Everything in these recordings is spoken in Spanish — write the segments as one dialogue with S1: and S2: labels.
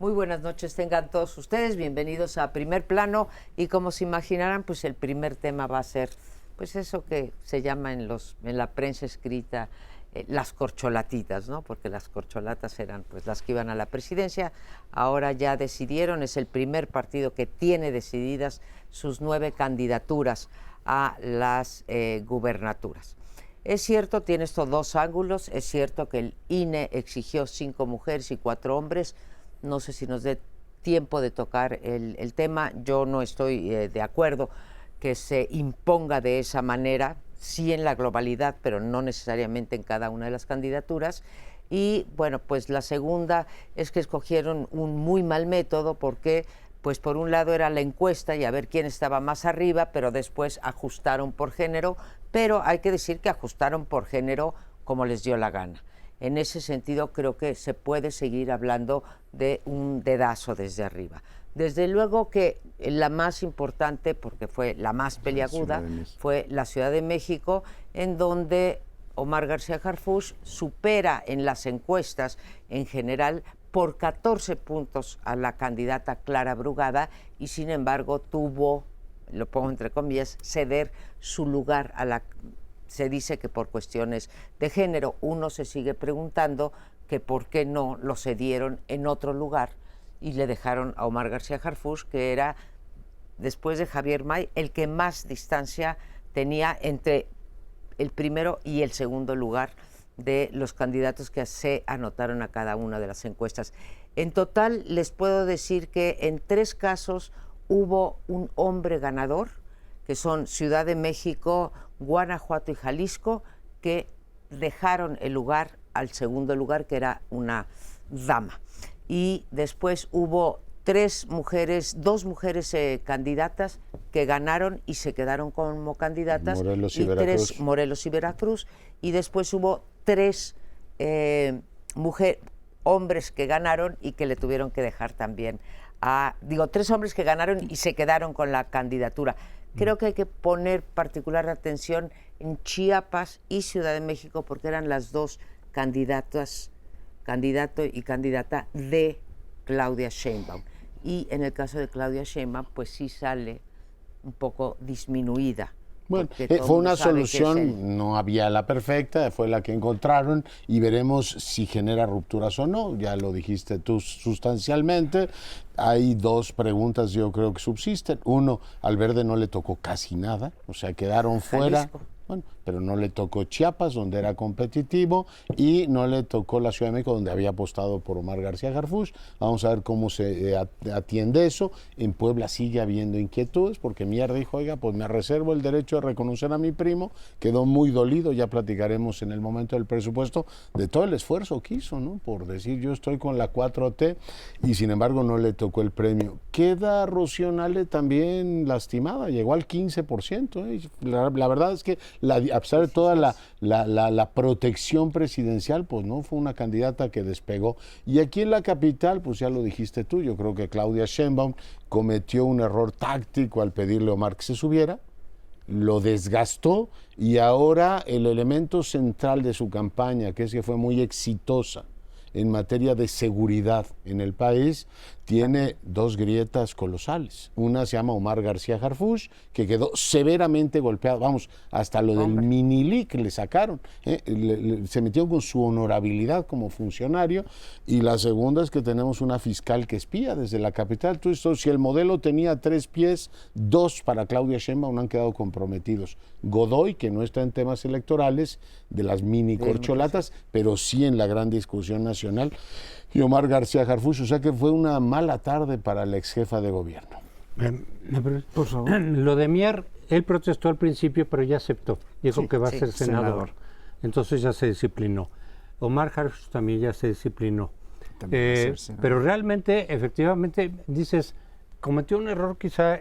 S1: Muy buenas noches tengan todos ustedes, bienvenidos a Primer Plano y como se imaginarán, pues el primer tema va a ser pues eso que se llama en la prensa escrita las corcholatitas, ¿no? Porque las corcholatas eran pues las que iban a la presidencia, ahora ya decidieron, es el primer partido que tiene decididas sus 9 candidaturas a las gubernaturas. Es cierto, tiene estos dos ángulos, es cierto que el INE exigió 5 mujeres y 4 hombres, no sé si nos dé tiempo de tocar el tema, yo no estoy de acuerdo que se imponga de esa manera, sí en la globalidad, pero no necesariamente en cada una de las candidaturas. Y bueno, pues la segunda es que escogieron un muy mal método porque pues por un lado era la encuesta y a ver quién estaba más arriba, pero después ajustaron por género, pero hay que decir que ajustaron por género como les dio la gana. En ese sentido creo que se puede seguir hablando de un dedazo desde arriba. Desde luego que la más importante, porque fue la más peliaguda, fue la Ciudad de México, en donde Omar García Harfuch supera en las encuestas en general por 14 puntos a la candidata Clara Brugada y sin embargo tuvo, lo pongo entre comillas, ceder su lugar a la... Se dice que por cuestiones de género. Uno se sigue preguntando que por qué no lo cedieron en otro lugar y le dejaron a Omar García Harfuch, que era, después de Javier May, el que más distancia tenía entre el primero y el segundo lugar de los candidatos que se anotaron a cada una de las encuestas. En total, les puedo decir que en 3 casos hubo un hombre ganador, que son Ciudad de México, Guanajuato y Jalisco, que dejaron el lugar al segundo lugar, que era una dama. Y después hubo 2 mujeres candidatas que ganaron y se quedaron como candidatas.
S2: Morelos y Veracruz.
S1: 3 Morelos y Veracruz. Y después hubo 3 hombres que ganaron y que le tuvieron que dejar también a... 3 hombres que ganaron y se quedaron con la candidatura. Creo que hay que poner particular atención en Chiapas y Ciudad de México porque eran las 2 candidato y candidata de Claudia Sheinbaum. Y en el caso de Claudia Sheinbaum, pues sí sale un poco disminuida.
S2: Bueno, fue una solución, no había la perfecta, fue la que encontraron y veremos si genera rupturas o no, ya lo dijiste tú sustancialmente. Hay 2 preguntas yo creo que subsisten. Uno, al Verde no le tocó casi nada, o sea, quedaron fuera.
S1: Jalisco.
S2: Bueno, pero no le tocó Chiapas, donde era competitivo, y no le tocó la Ciudad de México, donde había apostado por Omar García Harfuch. Vamos a ver cómo se atiende eso. En Puebla sigue habiendo inquietudes, porque Mier dijo, oiga, pues me reservo el derecho de reconocer a mi primo. Quedó muy dolido, ya platicaremos en el momento del presupuesto, de todo el esfuerzo que hizo, ¿no? Por decir, yo estoy con la 4T, y sin embargo no le tocó el premio. Queda Rocío Nale también lastimada, llegó al 15%. La verdad es que a pesar de toda la protección presidencial, pues no fue una candidata que despegó. Y aquí en la capital, pues ya lo dijiste tú, yo creo que Claudia Sheinbaum cometió un error táctico al pedirle a Omar que se subiera, lo desgastó y ahora el elemento central de su campaña, que es que fue muy exitosa en materia de seguridad en el país, tiene 2 grietas colosales. Una se llama Omar García Harfuch, que quedó severamente golpeado, vamos, hasta lo del minilí que le sacaron, se metió con su honorabilidad como funcionario. Y la segunda es que tenemos una fiscal que espía desde la capital. Entonces, si el modelo tenía 3 pies, 2 para Claudia Sheinbaum han quedado comprometidos. Godoy, que no está en temas electorales, de las mini corcholatas, pero sí en la gran discusión nacional, y Omar García Harfuch, o sea que fue una mala tarde para la ex jefa de gobierno.
S3: Por favor. Lo de Mier, él protestó al principio, pero ya aceptó. Dijo que va a ser senador. Entonces ya se disciplinó. Omar Harfuch también ya se disciplinó. Pero realmente, efectivamente, dices, cometió un error quizá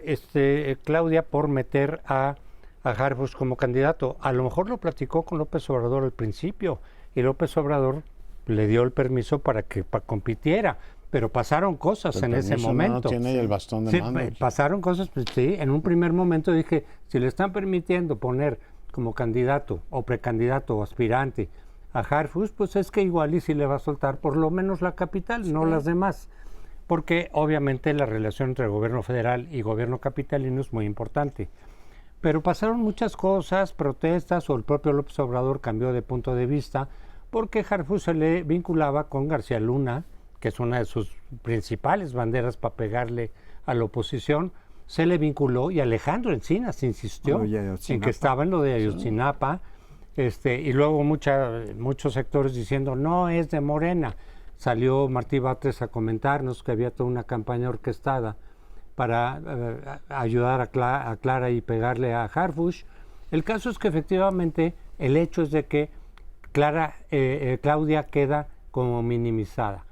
S3: Claudia por meter a Harfuch como candidato. A lo mejor lo platicó con López Obrador al principio, y López Obrador le dio el permiso para que compitiera, pero pasaron cosas en ese momento.
S2: No tiene el bastón de mando.
S3: Pasaron cosas, pues sí, en un primer momento dije, si le están permitiendo poner como candidato o precandidato o aspirante a Harfuch, pues es que igual y si le va a soltar por lo menos la capital, no las demás. porque obviamente la relación entre el gobierno federal y gobierno capitalino es muy importante. Pero pasaron muchas cosas, protestas, o el propio López Obrador cambió de punto de vista, porque Harfuch se le vinculaba con García Luna, que es una de sus principales banderas para pegarle a la oposición, se le vinculó, y Alejandro Encinas insistió en que estaba en lo de Ayotzinapa, y luego muchos sectores diciendo, no, es de Morena. Salió Martí Batres a comentarnos que había toda una campaña orquestada para ayudar a Clara y pegarle a Harfuch. El caso es que efectivamente el hecho es de que Claudia queda como minimizada,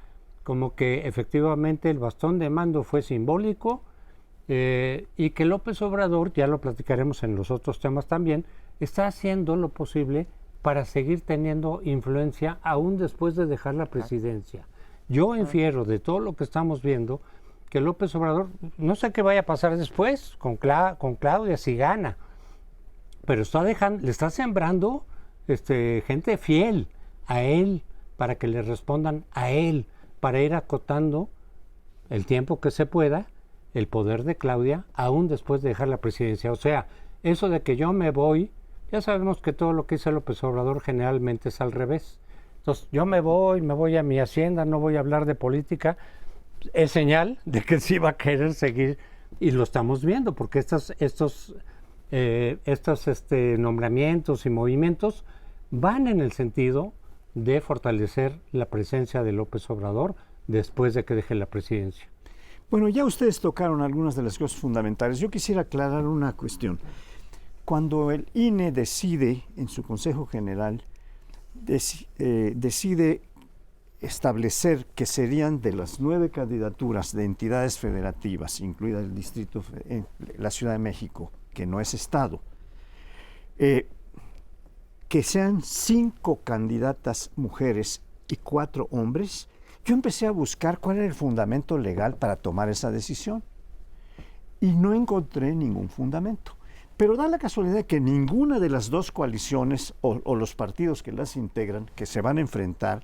S3: como que efectivamente el bastón de mando fue simbólico, y que López Obrador, ya lo platicaremos en los otros temas también, está haciendo lo posible para seguir teniendo influencia aún después de dejar la presidencia. Yo infiero de todo lo que estamos viendo que López Obrador, no sé qué vaya a pasar después con Claudia si gana, pero le está sembrando gente fiel a él, para que le respondan a él, para ir acotando el tiempo que se pueda el poder de Claudia, aún después de dejar la presidencia. O sea, eso de que yo me voy, ya sabemos que todo lo que dice López Obrador generalmente es al revés. Entonces, yo me voy a mi hacienda, no voy a hablar de política, es señal de que sí va a querer seguir, y lo estamos viendo, porque estos nombramientos y movimientos van en el sentido de fortalecer la presencia de López Obrador después de que deje la presidencia.
S4: Bueno, ya ustedes tocaron algunas de las cosas fundamentales. Yo quisiera aclarar una cuestión. Cuando el INE decide, en su Consejo General, decide establecer que serían de las 9 candidaturas de entidades federativas, incluida el distrito, la Ciudad de México, que no es Estado, que sean 5 candidatas mujeres y 4 hombres, yo empecé a buscar cuál era el fundamento legal para tomar esa decisión y no encontré ningún fundamento. Pero da la casualidad de que ninguna de las 2 coaliciones o los partidos que las integran, que se van a enfrentar,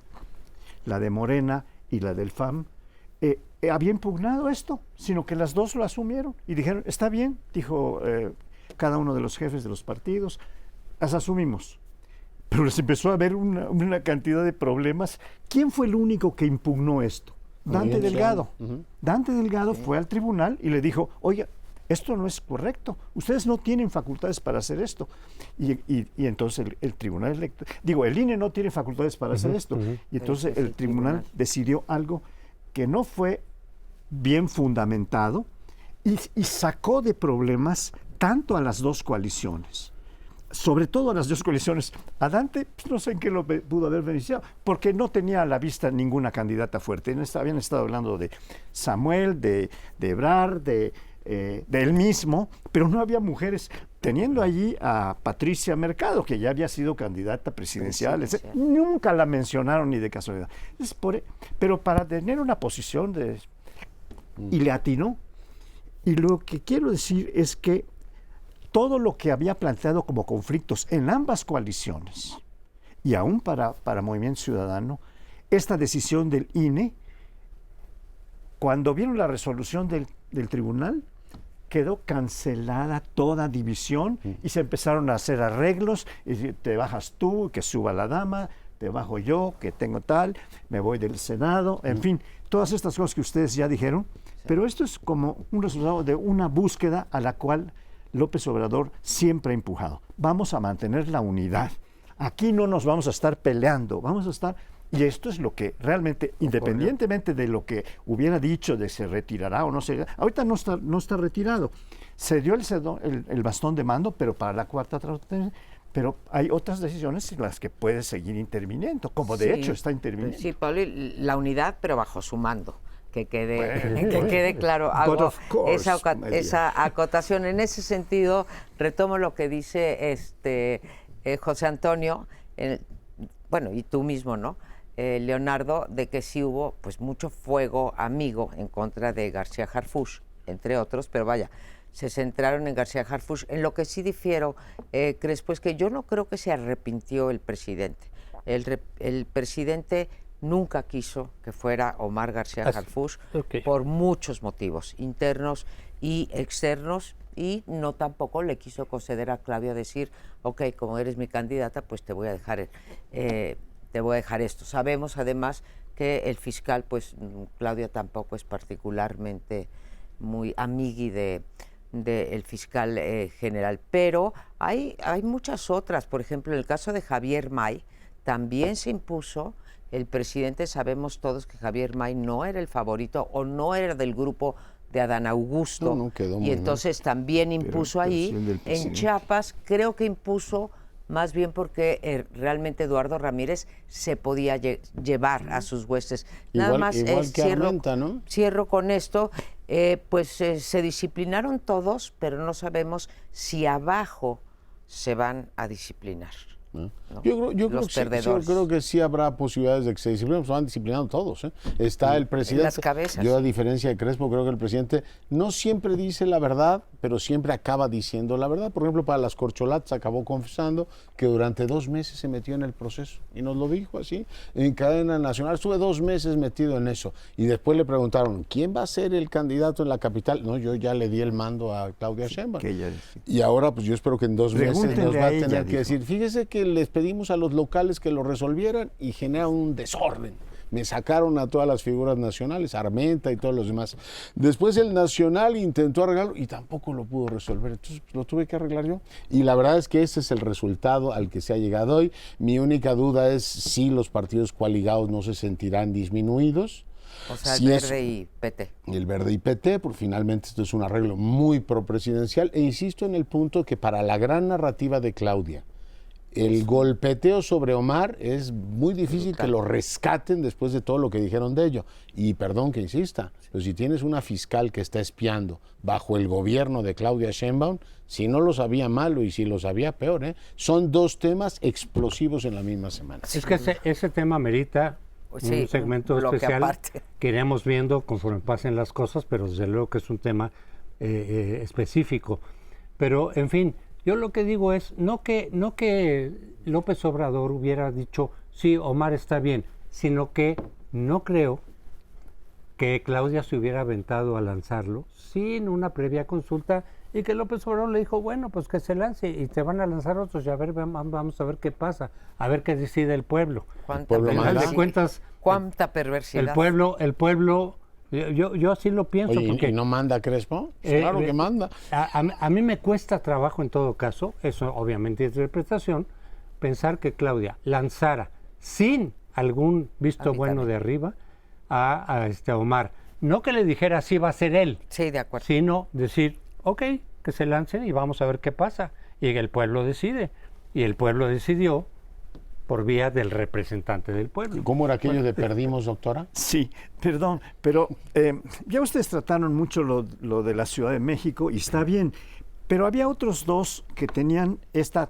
S4: la de Morena y la del FAM, había impugnado esto, sino que las 2 lo asumieron y dijeron, está bien, dijo cada uno de los jefes de los partidos, las asumimos. Pero les empezó a haber una cantidad de problemas. ¿Quién fue el único que impugnó esto? Dante Delgado. Dante Delgado fue al tribunal y le dijo, oye, esto no es correcto, ustedes no tienen facultades para hacer esto. Y entonces el tribunal el INE no tiene facultades para hacer esto. Y entonces el tribunal decidió algo que no fue bien fundamentado y sacó de problemas tanto a las 2 coaliciones. Sobre todo a las 2 coaliciones. A Dante, pues, no sé en qué lo pudo haber beneficiado, porque no tenía a la vista ninguna candidata fuerte. Habían estado hablando de Samuel, de Ebrard, de él mismo, pero no había mujeres, teniendo allí a Patricia Mercado, que ya había sido candidata presidencial. Nunca la mencionaron ni de casualidad. Pero para tener una posición y le atinó. Y lo que quiero decir es que todo lo que había planteado como conflictos en ambas coaliciones, y aún para Movimiento Ciudadano, esta decisión del INE, cuando vieron la resolución del tribunal, quedó cancelada toda división y se empezaron a hacer arreglos, y te bajas tú, que suba la dama, te bajo yo, que tengo tal, me voy del Senado, en fin, todas estas cosas que ustedes ya dijeron, pero esto es como un resultado de una búsqueda a la cual López Obrador siempre ha empujado. Vamos a mantener la unidad. Aquí no nos vamos a estar peleando, vamos a estar... Y esto es lo que realmente, independientemente de lo que hubiera dicho de se retirará o no se... Ahorita no está retirado. Se dio el bastón de mando, pero para la 4ª transformación. Pero hay otras decisiones en las que puede seguir interviniendo, como de hecho está interviniendo.
S1: Sí, Pablo, la unidad, pero bajo su mando. Que quede claro. Hago esa acotación. En ese sentido, retomo lo que dice José Antonio, y tú mismo, ¿no? Leonardo, de que sí hubo pues mucho fuego amigo en contra de García Harfuch, entre otros, pero vaya, se centraron en García Harfuch. En lo que sí difiero, Crespo, es que yo no creo que se arrepintió el presidente. El presidente nunca quiso que fuera Omar García Harfuch por muchos motivos, internos y externos, y no tampoco le quiso conceder a Claudia decir, ok, como eres mi candidata, pues te voy a dejar esto. Sabemos además que el fiscal, pues Claudia tampoco es particularmente muy amigui del fiscal general, pero hay muchas otras. Por ejemplo, en el caso de Javier May también se impuso. El presidente, sabemos todos que Javier May no era el favorito o no era del grupo de Adán Augusto,
S2: no quedó
S1: y
S2: muy
S1: entonces también impuso ahí. En Chiapas creo que impuso más bien porque realmente Eduardo Ramírez se podía llevar a sus huestes. Nada más
S2: igual que Armenta, ¿no?
S1: Cierro con esto. Se disciplinaron todos, pero no sabemos si abajo se van a disciplinar. ¿no?
S2: Yo creo que sí habrá posibilidades de que se disciplinen, se van disciplinando todos. Está el presidente.
S1: En las cabezas.
S2: Yo, a diferencia de Crespo, creo que el presidente no siempre dice la verdad, pero siempre acaba diciendo la verdad. Por ejemplo, para las corcholatas acabó confesando que durante 2 meses se metió en el proceso y nos lo dijo así en cadena nacional. Estuve 2 meses metido en eso y después le preguntaron ¿quién va a ser el candidato en la capital? No, yo ya le di el mando a Claudia Sheinbaum. Y ahora pues yo espero que en 2 meses nos va a tener que decir, fíjese que les pedimos a los locales que lo resolvieran y genera un desorden. Me sacaron a todas las figuras nacionales, Armenta y todos los demás. Después el Nacional intentó arreglarlo y tampoco lo pudo resolver. Entonces lo tuve que arreglar yo. Y la verdad es que ese es el resultado al que se ha llegado hoy. Mi única duda es si los partidos coaligados no se sentirán disminuidos.
S1: O sea, el Verde y PT.
S2: El Verde y PT, porque finalmente esto es un arreglo muy propresidencial. E insisto en el punto que para la gran narrativa de Claudia, el golpeteo sobre Omar es muy difícil que lo rescaten después de todo lo que dijeron de ello. Y perdón que insista, pero si tienes una fiscal que está espiando bajo el gobierno de Claudia Sheinbaum, si no lo sabía malo y si lo sabía peor, son 2 temas explosivos en la misma semana.
S3: Es que ese tema merita un segmento especial que iremos viendo conforme pasen las cosas, pero desde luego que es un tema específico. Pero, en fin, yo lo que digo es, no que López Obrador hubiera dicho, sí, Omar está bien, sino que no creo que Claudia se hubiera aventado a lanzarlo sin una previa consulta y que López Obrador le dijo, bueno, pues que se lance y te van a lanzar otros y a ver, vamos a ver qué pasa, a ver qué decide el pueblo.
S1: ¿Cuánta perversidad?
S3: El pueblo yo así lo pienso.
S2: Oye,
S3: porque
S2: ¿y no manda Crespo? Claro que manda.
S3: A mí me cuesta trabajo en todo caso, eso obviamente es interpretación, pensar que Claudia lanzara sin algún visto bueno de arriba a Omar. No que le dijera sí va a ser él,
S1: sí, de acuerdo,
S3: sino decir, ok, que se lancen y vamos a ver qué pasa. Y el pueblo decide. Y el pueblo decidió por vía del representante del pueblo.
S2: ¿Cómo era aquello de perdimos, doctora?
S4: Sí, perdón, pero ya ustedes trataron mucho lo de la Ciudad de México y está bien, pero había otros 2 que tenían esta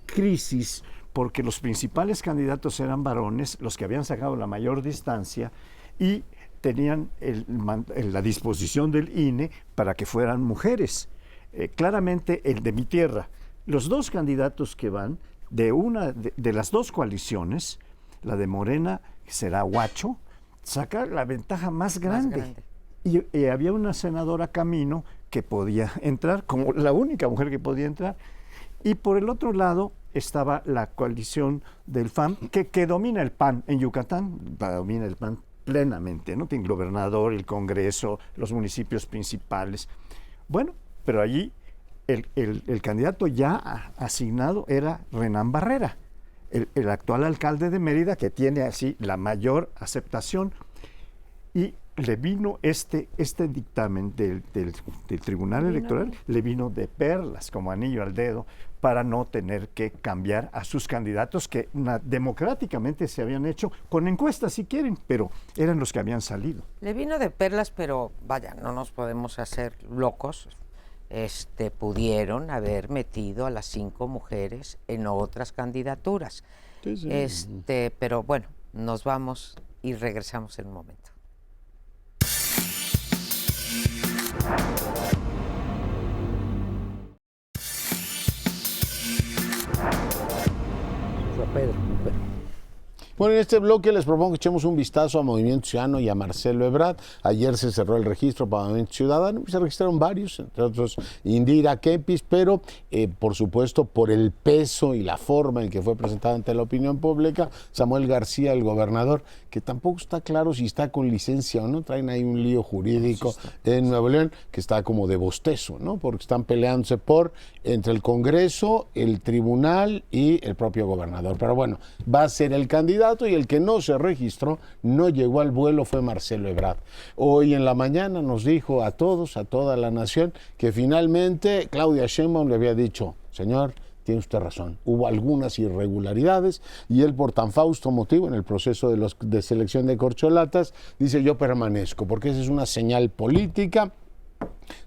S4: crisis porque los principales candidatos eran varones, los que habían sacado la mayor distancia y tenían la disposición del INE para que fueran mujeres. Claramente el de mi tierra, los 2 candidatos que van de las 2 coaliciones, la de Morena, que será Huacho, sacar la ventaja más grande. Y había una senadora Camino que podía entrar, como la única mujer que podía entrar. Y por el otro lado estaba la coalición del FAN, que domina el PAN en Yucatán, domina el PAN plenamente, ¿no? Tiene el gobernador, el Congreso, los municipios principales. Bueno, pero allí el candidato ya asignado era Renán Barrera, el actual alcalde de Mérida, que tiene así la mayor aceptación. Y le vino este dictamen del Tribunal Electoral, le vino de perlas como anillo al dedo para no tener que cambiar a sus candidatos que democráticamente se habían hecho con encuestas si quieren, pero eran los que habían salido.
S1: Le vino de perlas, pero vaya, no nos podemos hacer locos. Pudieron haber metido a las 5 mujeres en otras candidaturas. Sí. Pero bueno, nos vamos y regresamos en un momento.
S2: Bueno, Bueno, en este bloque les propongo que echemos un vistazo a Movimiento Ciudadano y a Marcelo Ebrard. Ayer se cerró el registro para Movimiento Ciudadano, se registraron varios, entre otros Indira Kempis, pero por supuesto por el peso y la forma en que fue presentado ante la opinión pública, Samuel García, el gobernador, que tampoco está claro si está con licencia o no, traen ahí un lío jurídico en Nuevo León que está como de bostezo, ¿no? Porque están peleándose entre el Congreso, el Tribunal y el propio gobernador. Pero bueno, va a ser el candidato, y el que no se registró, no llegó al vuelo, fue Marcelo Ebrard. Hoy en la mañana nos dijo a todos, a toda la nación, que finalmente Claudia Sheinbaum le había dicho: señor, tiene usted razón, hubo algunas irregularidades, y él, por tan fausto motivo en el proceso de selección de corcholatas, dice: yo permanezco, porque esa es una señal política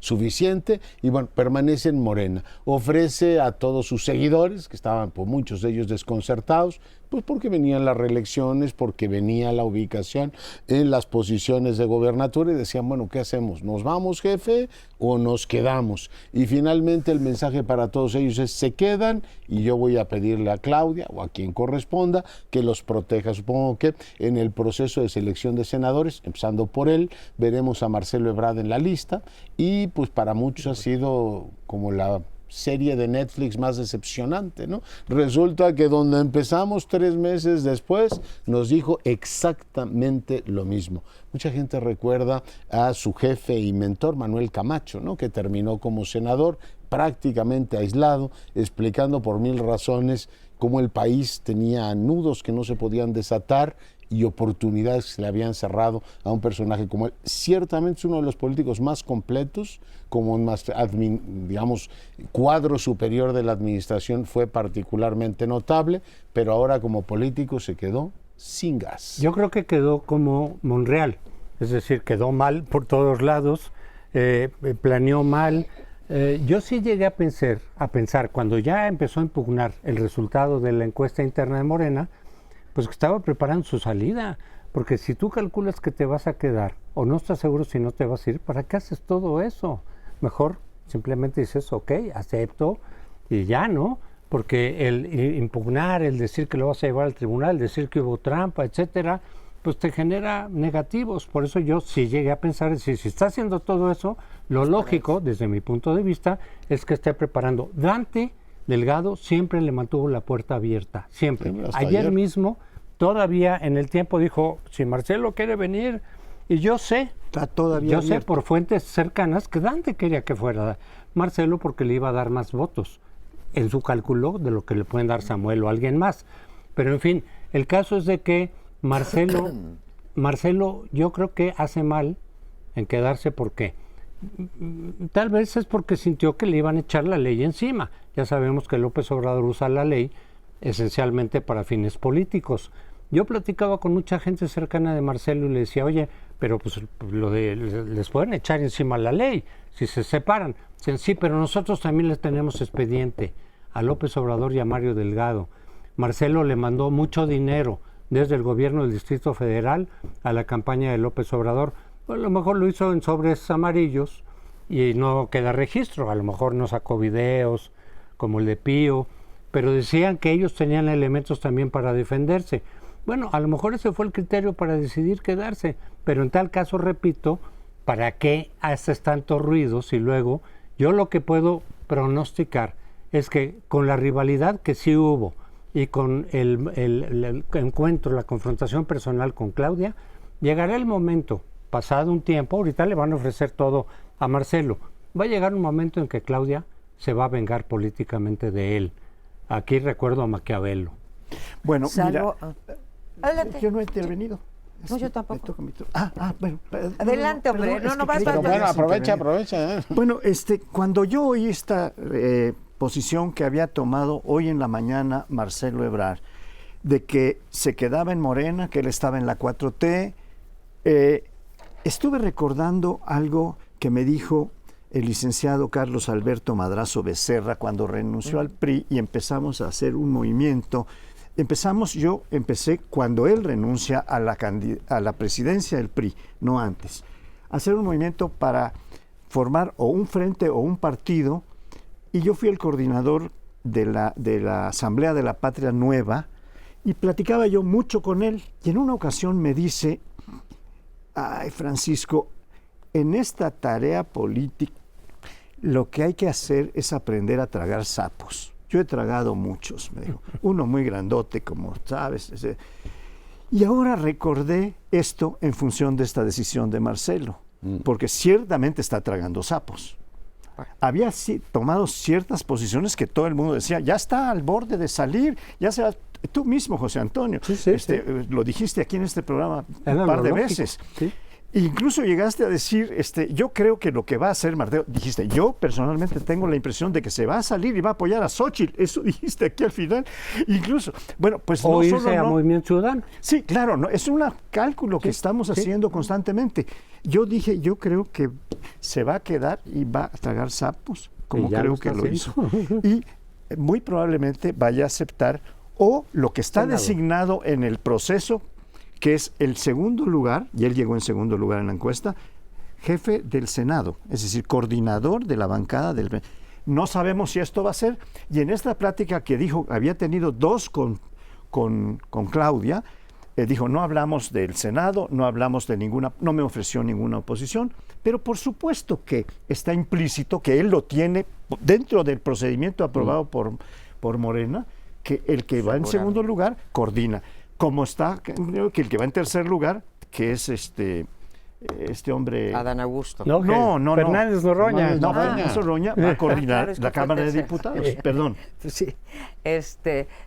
S2: suficiente, y bueno, permanece en Morena. Ofrece a todos sus seguidores, que estaban por muchos de ellos desconcertados, pues porque venían las reelecciones, porque venía la ubicación en las posiciones de gobernatura, y decían: bueno, ¿qué hacemos? ¿Nos vamos, jefe, o nos quedamos? Y finalmente el mensaje para todos ellos es: se quedan, y yo voy a pedirle a Claudia, o a quien corresponda, que los proteja. Supongo que en el proceso de selección de senadores, empezando por él, veremos a Marcelo Ebrard en la lista, y pues para muchos ha sido como la serie de Netflix más decepcionante, ¿no? Resulta que donde empezamos 3 meses después, nos dijo exactamente lo mismo. Mucha gente recuerda a su jefe y mentor, Manuel Camacho, ¿no? Que terminó como senador prácticamente aislado, explicando por 1000 razones cómo el país tenía nudos que no se podían desatar y oportunidades que se le habían cerrado a un personaje como él. Ciertamente es uno de los políticos más completos, como más, digamos, cuadro superior de la administración, fue particularmente notable, pero ahora como político se quedó sin gas.
S3: Yo creo que quedó como Monreal, es decir, quedó mal por todos lados, planeó mal. Yo sí llegué a pensar, cuando ya empezó a impugnar el resultado de la encuesta interna de Morena, pues que estaba preparando su salida, porque si tú calculas que te vas a quedar o no estás seguro si no te vas a ir, ¿para qué haces todo eso? Mejor simplemente dices: ok, acepto y ya, ¿no? Porque el impugnar, el decir que lo vas a llevar al tribunal, el decir que hubo trampa, etcétera, pues te genera negativos. Por eso yo sí llegué a pensar, si está haciendo todo eso, lo lógico, desde mi punto de vista, es que esté preparando. Dante Delgado siempre le mantuvo la puerta abierta, siempre. Ayer mismo, todavía en el tiempo, dijo: si Marcelo quiere venir, y yo sé, sé por fuentes cercanas que Dante quería que fuera Marcelo porque le iba a dar más votos en su cálculo de lo que le pueden dar Samuel o alguien más. Pero en fin, el caso es de que Marcelo yo creo que hace mal en quedarse. porque tal vez es porque sintió que le iban a echar la ley encima. Ya sabemos que López Obrador usa la ley esencialmente para fines políticos. Yo platicaba con mucha gente cercana de Marcelo y le decía: oye, pero pues les pueden echar encima la ley si se separan. Dicen: sí, pero nosotros también les tenemos expediente a López Obrador y a Mario Delgado. Marcelo le mandó mucho dinero desde el gobierno del Distrito Federal a la campaña de López Obrador. Pues a lo mejor lo hizo en sobres amarillos y no queda registro, a lo mejor no sacó videos como el de Pío, pero decían que ellos tenían elementos también para defenderse. Bueno, a lo mejor ese fue el criterio para decidir quedarse, pero en tal caso, repito, ¿para qué haces tantos ruidos? Y luego, yo lo que puedo pronosticar es que con la rivalidad que sí hubo y con el encuentro, la confrontación personal con Claudia, llegará el momento, pasado un tiempo, ahorita le van a ofrecer todo a Marcelo, va a llegar un momento en que Claudia se va a vengar políticamente de él. Aquí recuerdo a Maquiavelo.
S4: Bueno, mira,
S1: adelante.
S4: Yo no he intervenido.
S1: No, yo tampoco.
S4: Bueno.
S1: Adelante, hombre. No vas.
S2: Pero bueno, aprovecha.
S4: Bueno, cuando yo oí esta posición que había tomado hoy en la mañana Marcelo Ebrard, de que se quedaba en Morena, que él estaba en la 4T, estuve recordando algo que me dijo el licenciado Carlos Alberto Madrazo Becerra cuando renunció al PRI y empezamos a hacer un movimiento. Yo empecé cuando él renuncia a la presidencia del PRI, no antes, a hacer un movimiento para formar o un frente o un partido, y yo fui el coordinador de la Asamblea de la Patria Nueva, Y platicaba yo mucho con él, y en una ocasión me dice, ay, Francisco, en esta tarea política lo que hay que hacer es aprender a tragar sapos. Yo he tragado muchos, me dijo, uno muy grandote, como sabes. Y ahora recordé esto en función de esta decisión de Marcelo, porque ciertamente está tragando sapos. Había tomado ciertas posiciones que todo el mundo decía, ya está al borde de salir, ya se va. Tú mismo, José Antonio,
S3: sí.
S4: Lo dijiste aquí en este programa
S3: Era
S4: un par de
S3: lógico,
S4: veces.
S3: sí.
S4: Incluso llegaste a decir, yo creo que lo que va a hacer Marcelo, dijiste, yo personalmente tengo la impresión de que se va a salir y va a apoyar a Xóchitl, eso dijiste aquí al final, incluso, bueno, pues
S3: o
S4: no
S3: irse
S4: solo
S3: a
S4: no,
S3: Movimiento Ciudadano.
S4: sí, claro, no, es un cálculo que estamos haciendo constantemente. Yo dije, yo creo que se va a quedar y va a tragar sapos, como creo que lo hizo. Y muy probablemente vaya a aceptar o lo que está designado en el proceso, que es el segundo lugar, y él llegó en segundo lugar en la encuesta, jefe del Senado, es decir, coordinador de la bancada del... No sabemos si esto va a ser, y en esta plática que dijo, había tenido dos con Claudia, dijo, no hablamos del Senado, no hablamos de ninguna, no me ofreció ninguna oposición, pero por supuesto que está implícito que él lo tiene dentro del procedimiento aprobado por Morena, que el que va en segundo lugar coordina. Como está, creo que el que va en tercer lugar, que es este hombre...
S1: Adán Augusto.
S4: No.
S3: Fernández Noroña.
S4: No, Fernández Noroña va a coordinar
S1: Claro, es
S4: la Cámara de
S1: competencia.
S4: Diputados. Perdón.
S1: Sí,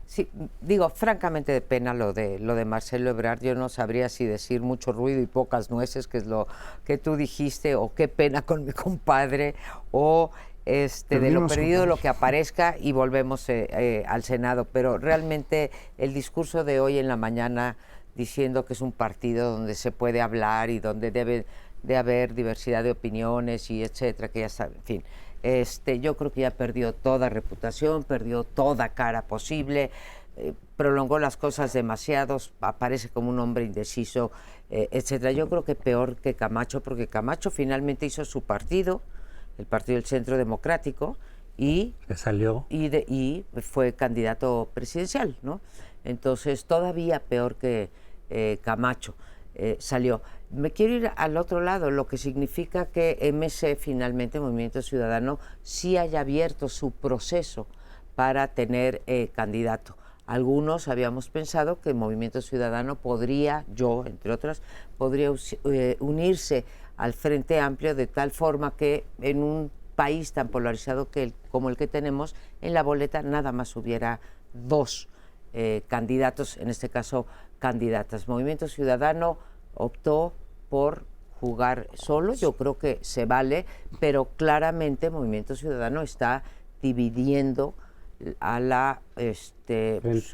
S1: sí, digo, francamente de pena lo de Marcelo Ebrard. Yo no sabría si decir mucho ruido y pocas nueces, que es lo que tú dijiste, o qué pena con mi compadre, o de lo perdido, lo que aparezca, y volvemos al Senado. Pero realmente el discurso de hoy en la mañana, diciendo que es un partido donde se puede hablar y donde debe de haber diversidad de opiniones y etcétera, que ya saben, en fin, yo creo que ya perdió toda reputación, perdió toda cara posible, prolongó las cosas demasiado, aparece como un hombre indeciso, etcétera. Yo creo que peor que Camacho, porque Camacho finalmente hizo su partido, el Partido del Centro Democrático, y
S3: salió
S1: y fue candidato presidencial, ¿no? Entonces todavía peor que Camacho salió. Me quiero ir al otro lado, lo que significa que MC, finalmente, Movimiento Ciudadano, sí haya abierto su proceso para tener candidato. Algunos habíamos pensado que Movimiento Ciudadano podría, yo entre otras, podría unirse al Frente Amplio de tal forma que en un país tan polarizado como el que tenemos, en la boleta nada más hubiera dos candidatos, en este caso candidatas. Movimiento Ciudadano optó por jugar solo, yo creo que se vale, pero claramente Movimiento Ciudadano está dividiendo a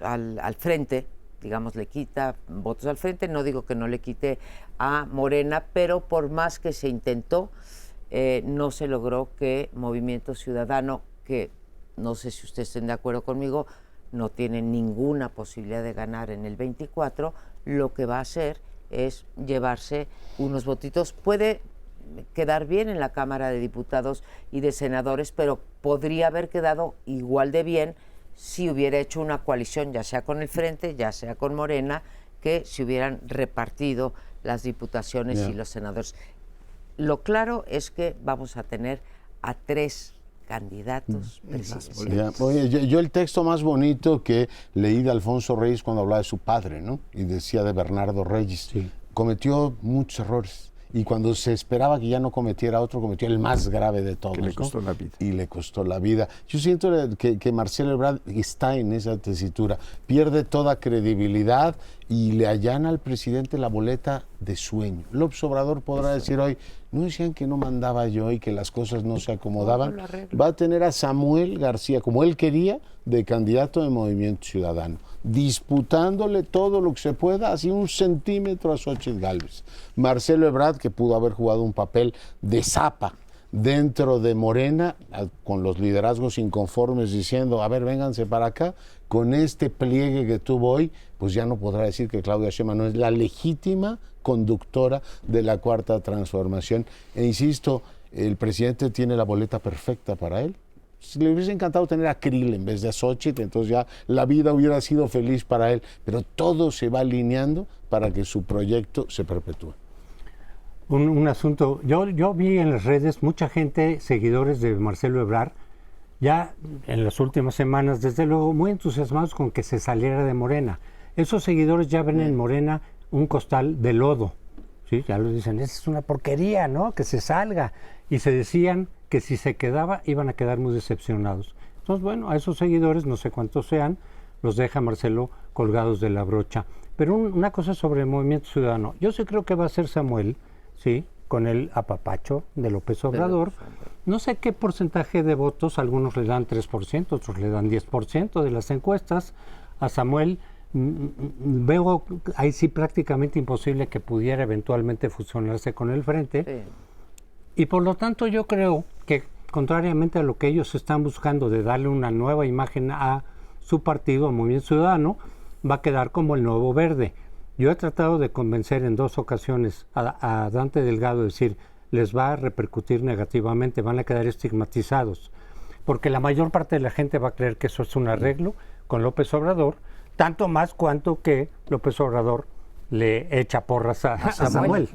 S1: al frente, digamos, le quita votos al frente. No digo que no le quite a Morena, pero por más que se intentó, no se logró que Movimiento Ciudadano, que no sé si ustedes estén de acuerdo conmigo, no tiene ninguna posibilidad de ganar en el 24, lo que va a hacer es llevarse unos votitos. Puede quedar bien en la Cámara de Diputados y de Senadores, pero podría haber quedado igual de bien si hubiera hecho una coalición, ya sea con el Frente, ya sea con Morena, que si hubieran repartido las diputaciones y los senadores. Lo claro es que vamos a tener a 3 candidatos presidenciales.
S2: Oye, yo el texto más bonito que leí de Alfonso Reyes cuando hablaba de su padre, ¿no? Y decía de Bernardo Reyes, cometió muchos errores. Y cuando se esperaba que ya no cometiera otro, cometió el más grave de todos.
S4: Que le costó la vida.
S2: Y le costó la vida. Yo siento que Marcelo Ebrard está en esa tesitura. Pierde toda credibilidad y le allana al presidente la boleta de sueño. López Obrador podrá decir hoy, no decían que no mandaba yo y que las cosas no se acomodaban. Va a tener a Samuel García, como él quería, de candidato de Movimiento Ciudadano, disputándole todo lo que se pueda, así 1 centímetro a Xóchitl Gálvez. Marcelo Ebrard, que pudo haber jugado un papel de zapa dentro de Morena, con los liderazgos inconformes diciendo, a ver, vénganse para acá, con este pliegue que tuvo hoy, pues ya no podrá decir que Claudia Sheinbaum no es la legítima conductora de la Cuarta Transformación. E insisto, el presidente tiene la boleta perfecta para él, Si le hubiese encantado tener a Krill en vez de a Xochitl, entonces ya la vida hubiera sido feliz para él, pero todo se va alineando para que su proyecto se perpetúe.
S3: Un asunto, yo vi en las redes mucha gente, seguidores de Marcelo Ebrard, ya en las últimas semanas, desde luego, muy entusiasmados con que se saliera de Morena. Esos seguidores ya ven en Morena un costal de lodo, ¿sí? Ya lo dicen, es una porquería, ¿no? Que se salga. Y se decían que si se quedaba, iban a quedar muy decepcionados. Entonces, bueno, a esos seguidores, no sé cuántos sean, los deja Marcelo colgados de la brocha. Pero una cosa sobre el Movimiento Ciudadano. Yo sí creo que va a ser Samuel, ¿sí?, con el apapacho de López Obrador. No sé qué porcentaje de votos, algunos le dan 3%, otros le dan 10% de las encuestas. A Samuel veo ahí sí prácticamente imposible que pudiera eventualmente fusionarse con el Frente. Sí. Y por lo tanto yo creo que, contrariamente a lo que ellos están buscando de darle una nueva imagen a su partido, a Movimiento Ciudadano, va a quedar como el nuevo Verde. Yo he tratado de convencer en 2 ocasiones a Dante Delgado, de decir, les va a repercutir negativamente, van a quedar estigmatizados, porque la mayor parte de la gente va a creer que eso es un arreglo con López Obrador, tanto más cuanto que López Obrador le echa porras a Samuel.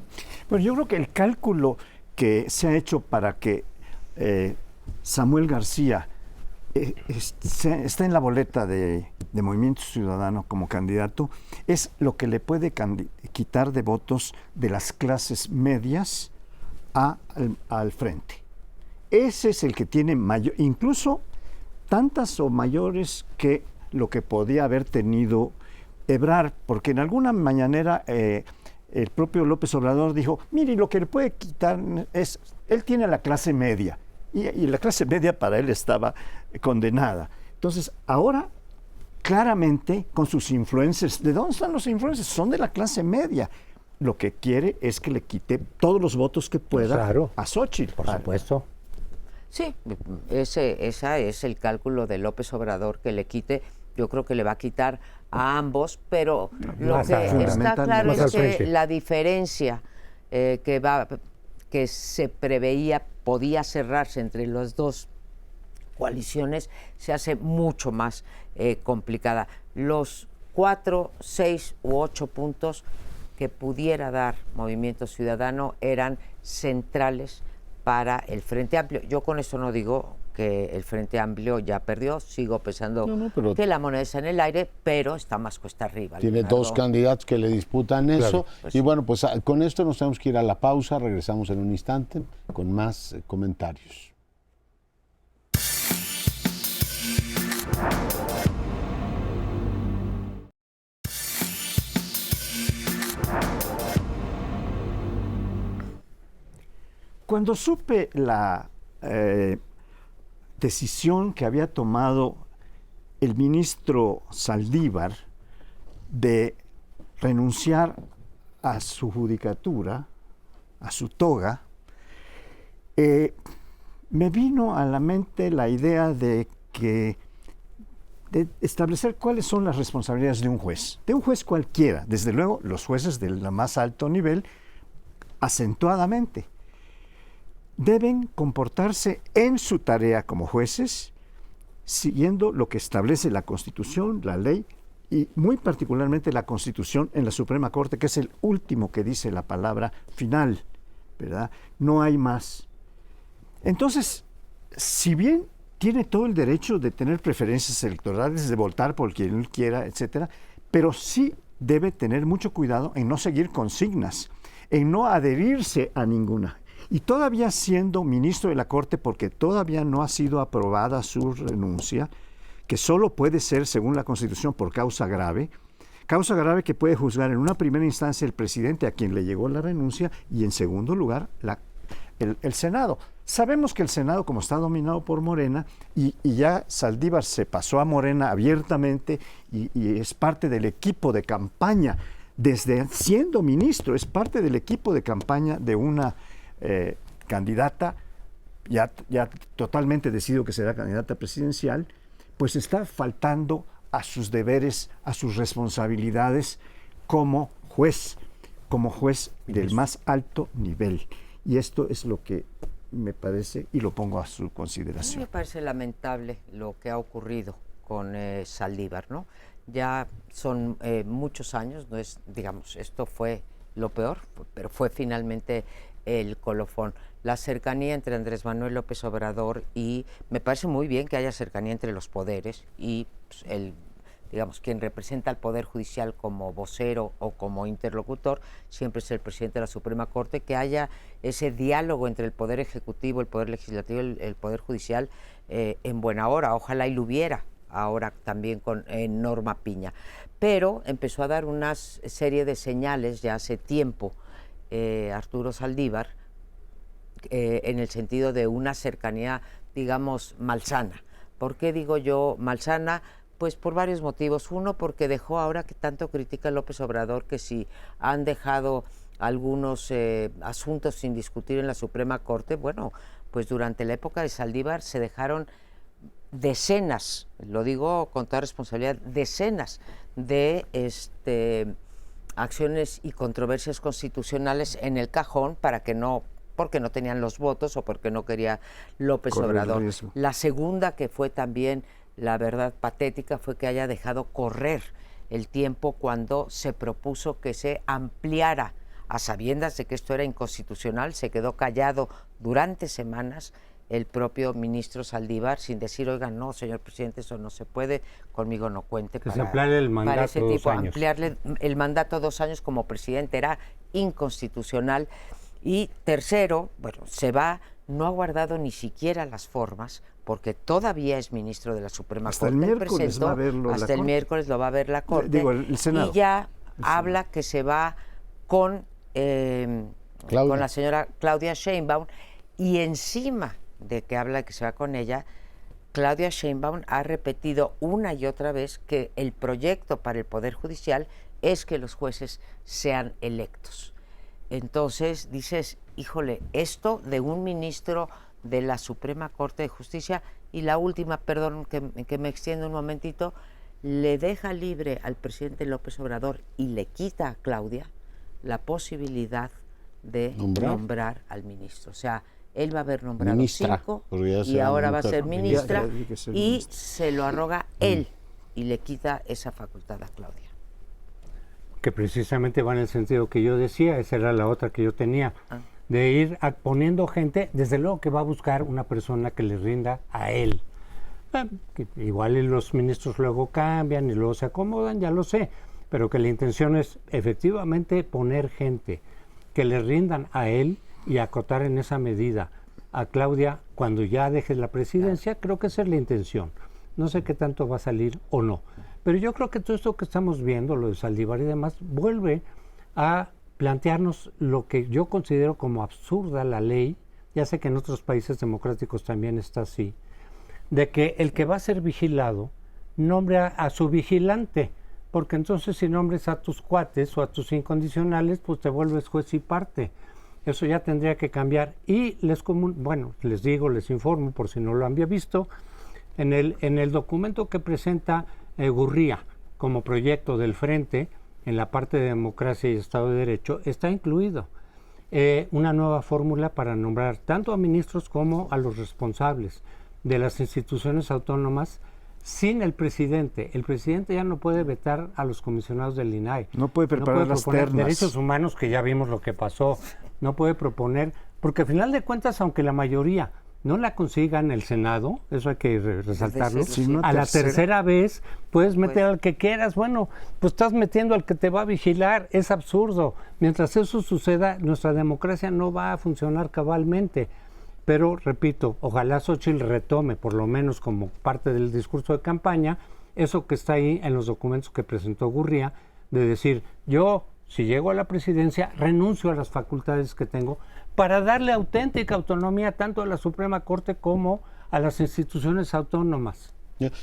S4: Pero yo creo que el cálculo que se ha hecho para que Samuel García está en la boleta de Movimiento Ciudadano como candidato, es lo que le puede quitar de votos de las clases medias al Frente. Ese es el que tiene mayor, incluso tantas o mayores que lo que podía haber tenido Ebrard, porque en alguna mañanera el propio López Obrador dijo, mire, lo que le puede quitar es, él tiene la clase media, y la clase media para él estaba condenada. Entonces, ahora, claramente, con sus influencers, ¿de dónde están los influencers? Son de la clase media. Lo que quiere es que le quite todos los votos que pueda a Xochitl.
S3: Por supuesto.
S1: Sí, ese es el cálculo de López Obrador, que le quite. Yo creo que le va a quitar a ambos, pero lo que está claro es que la diferencia que se preveía podía cerrarse entre las dos coaliciones se hace mucho más complicada. Los 4, 6 u 8 puntos que pudiera dar Movimiento Ciudadano eran centrales para el Frente Amplio. Yo con eso no digo que el Frente Amplio ya perdió, sigo pensando que la moneda está en el aire, pero está más cuesta arriba.
S2: Tiene Leonardo. 2 candidatos que le disputan eso. Pues, y bueno, pues con esto nos tenemos que ir a la pausa, regresamos en un instante con más comentarios.
S4: Cuando supe la decisión que había tomado el ministro Saldívar de renunciar a su judicatura, a su toga, me vino a la mente la idea de establecer cuáles son las responsabilidades de un juez cualquiera, desde luego los jueces del más alto nivel, acentuadamente. Deben comportarse en su tarea como jueces, siguiendo lo que establece la Constitución, la ley, y muy particularmente la Constitución en la Suprema Corte, que es el último que dice la palabra final, ¿verdad? No hay más. Entonces, si bien tiene todo el derecho de tener preferencias electorales, de votar por quien él quiera, etcétera, pero sí debe tener mucho cuidado en no seguir consignas, en no adherirse a ninguna. Y todavía siendo ministro de la Corte, porque todavía no ha sido aprobada su renuncia, que solo puede ser, según la Constitución, por causa grave que puede juzgar en una primera instancia el presidente a quien le llegó la renuncia y en segundo lugar el Senado. Sabemos que el Senado, como está dominado por Morena, y ya Saldívar se pasó a Morena abiertamente y es parte del equipo de campaña, desde siendo ministro, es parte del equipo de campaña de una candidata, ya totalmente decidido que será candidata presidencial, pues está faltando a sus deberes, a sus responsabilidades como juez del más alto nivel. Y esto es lo que me parece, y lo pongo a su
S1: A mí
S4: consideración.
S1: me parece lamentable lo que ha ocurrido con Saldívar, ¿no? Ya son muchos años, no es, digamos, esto fue lo peor, pero fue finalmente el colofón. La cercanía entre Andrés Manuel López Obrador y me parece muy bien que haya cercanía entre los poderes y pues, digamos, quien representa al Poder Judicial como vocero o como interlocutor, siempre es el presidente de la Suprema Corte, que haya ese diálogo entre el Poder Ejecutivo, el Poder Legislativo y el Poder Judicial en buena hora. Ojalá y lo hubiera ahora también con Norma Piña. Pero empezó a dar una serie de señales ya hace tiempo Arturo Saldívar, en el sentido de una cercanía, digamos, malsana. ¿Por qué digo yo malsana? Pues por varios motivos. Uno, porque dejó, ahora que tanto critica López Obrador, que si han dejado algunos asuntos sin discutir en la Suprema Corte, bueno, pues durante la época de Saldívar se dejaron decenas, lo digo con toda responsabilidad, decenas de acciones y controversias constitucionales en el cajón porque no tenían los votos o porque no quería López Obrador. La segunda, que fue también, la verdad, patética, fue que haya dejado correr el tiempo cuando se propuso que se ampliara, a sabiendas de que esto era inconstitucional. Se quedó callado durante semanas el propio ministro Saldívar, sin decir, oiga, no, señor presidente, eso no se puede, conmigo no cuente.
S3: Que se ampliarle el mandato
S1: para ese tipo,
S3: 2 años.
S1: ampliarle el mandato 2 años como presidente era inconstitucional. Y tercero, bueno, se va, no ha guardado ni siquiera las formas, porque todavía es ministro de la Suprema
S4: Hasta
S1: Corte.
S4: el miércoles va a verlo
S1: hasta
S4: la
S1: el
S4: Corte.
S1: miércoles lo va a ver la Corte.
S4: Digo, el Senado.
S1: Y ya habla que se va con la señora Claudia Sheinbaum, y encima de que habla que se va con ella, Claudia Sheinbaum ha repetido una y otra vez que el proyecto para el Poder Judicial es que los jueces sean electos. Entonces dices, híjole, esto de un ministro de la Suprema Corte de Justicia. Y la última, perdón que me extiendo un momentito, le deja libre al presidente López Obrador y le quita a Claudia la posibilidad de nombrar al ministro. O sea, él va a haber nombrado
S2: Ministra,
S1: 5
S2: porque ya
S1: y ahora va a ser
S4: ministra.
S1: ministra, y se lo arroga él y le quita esa facultad a Claudia.
S3: Que precisamente va en el sentido que yo decía, esa era la otra que yo tenía, de ir poniendo gente, desde luego que va a buscar una persona que le rinda a él. Igual los ministros luego cambian y luego se acomodan, ya lo sé, pero que la intención es efectivamente poner gente que le rindan a él y acotar en esa medida a Claudia cuando ya deje la presidencia. Creo que esa es la intención. No sé qué tanto va a salir o no. Pero yo creo que todo esto que estamos viendo, lo de Saldívar y demás, vuelve a plantearnos lo que yo considero como absurda la ley, ya sé que en otros países democráticos también está así, de que el que va a ser vigilado nombre a su vigilante, porque entonces si nombres a tus cuates o a tus incondicionales, pues te vuelves juez y parte. Eso ya tendría que cambiar. Y les informo por si no lo había visto, en el documento que presenta Gurría como proyecto del Frente, en la parte de democracia y Estado de Derecho, está incluido una nueva fórmula para nombrar tanto a ministros como a los responsables de las instituciones autónomas sin el presidente. El presidente ya no puede vetar a los comisionados del INAI.
S4: No puede preparar las ternas.
S3: Derechos humanos, que ya vimos lo que pasó. No puede proponer, porque al final de cuentas, aunque la mayoría no la consigan el Senado, eso hay que resaltarlo, a la tercera vez puedes meter al que quieras. Bueno, pues estás metiendo al que te va a vigilar, es absurdo. Mientras eso suceda, nuestra democracia no va a funcionar cabalmente. Pero, repito, ojalá Xóchitl retome, por lo menos como parte del discurso de campaña, eso que está ahí en los documentos que presentó Gurría, de decir, yo, si llego a la presidencia, renuncio a las facultades que tengo para darle auténtica autonomía tanto a la Suprema Corte como a las instituciones autónomas.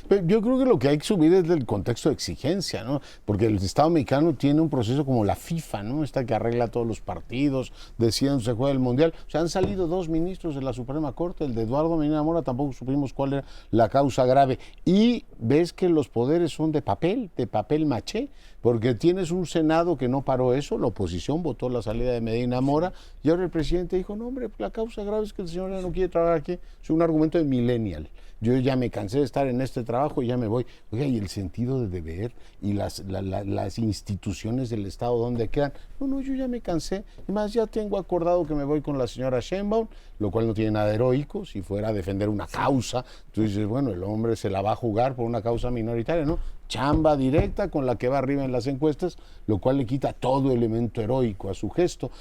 S2: Pero yo creo que lo que hay que subir es del contexto de exigencia, ¿no? Porque el Estado mexicano tiene un proceso como la FIFA, ¿no? Esta que arregla todos los partidos, decide dónde se juega el Mundial. O sea, han salido 2 ministros de la Suprema Corte, el de Eduardo Medina Mora, tampoco supimos cuál era la causa grave. Y ves que los poderes son de papel maché. porque tienes un Senado que no paró eso, la oposición votó la salida de Medina Mora, y ahora el presidente dijo, no hombre, la causa grave es que el señor ya no quiere trabajar aquí, es un argumento de millennial. Yo ya me cansé de estar en este trabajo y ya me voy. Oiga, y el sentido de deber y las instituciones del Estado, ¿dónde quedan? No, yo ya me cansé. Y más, ya tengo acordado que me voy con la señora Sheinbaum, lo cual no tiene nada de heroico. Si fuera a defender una causa, tú dices, bueno, el hombre se la va a jugar por una causa minoritaria, ¿no? Chamba directa con la que va arriba en las encuestas, lo cual le quita todo elemento heroico a su gesto.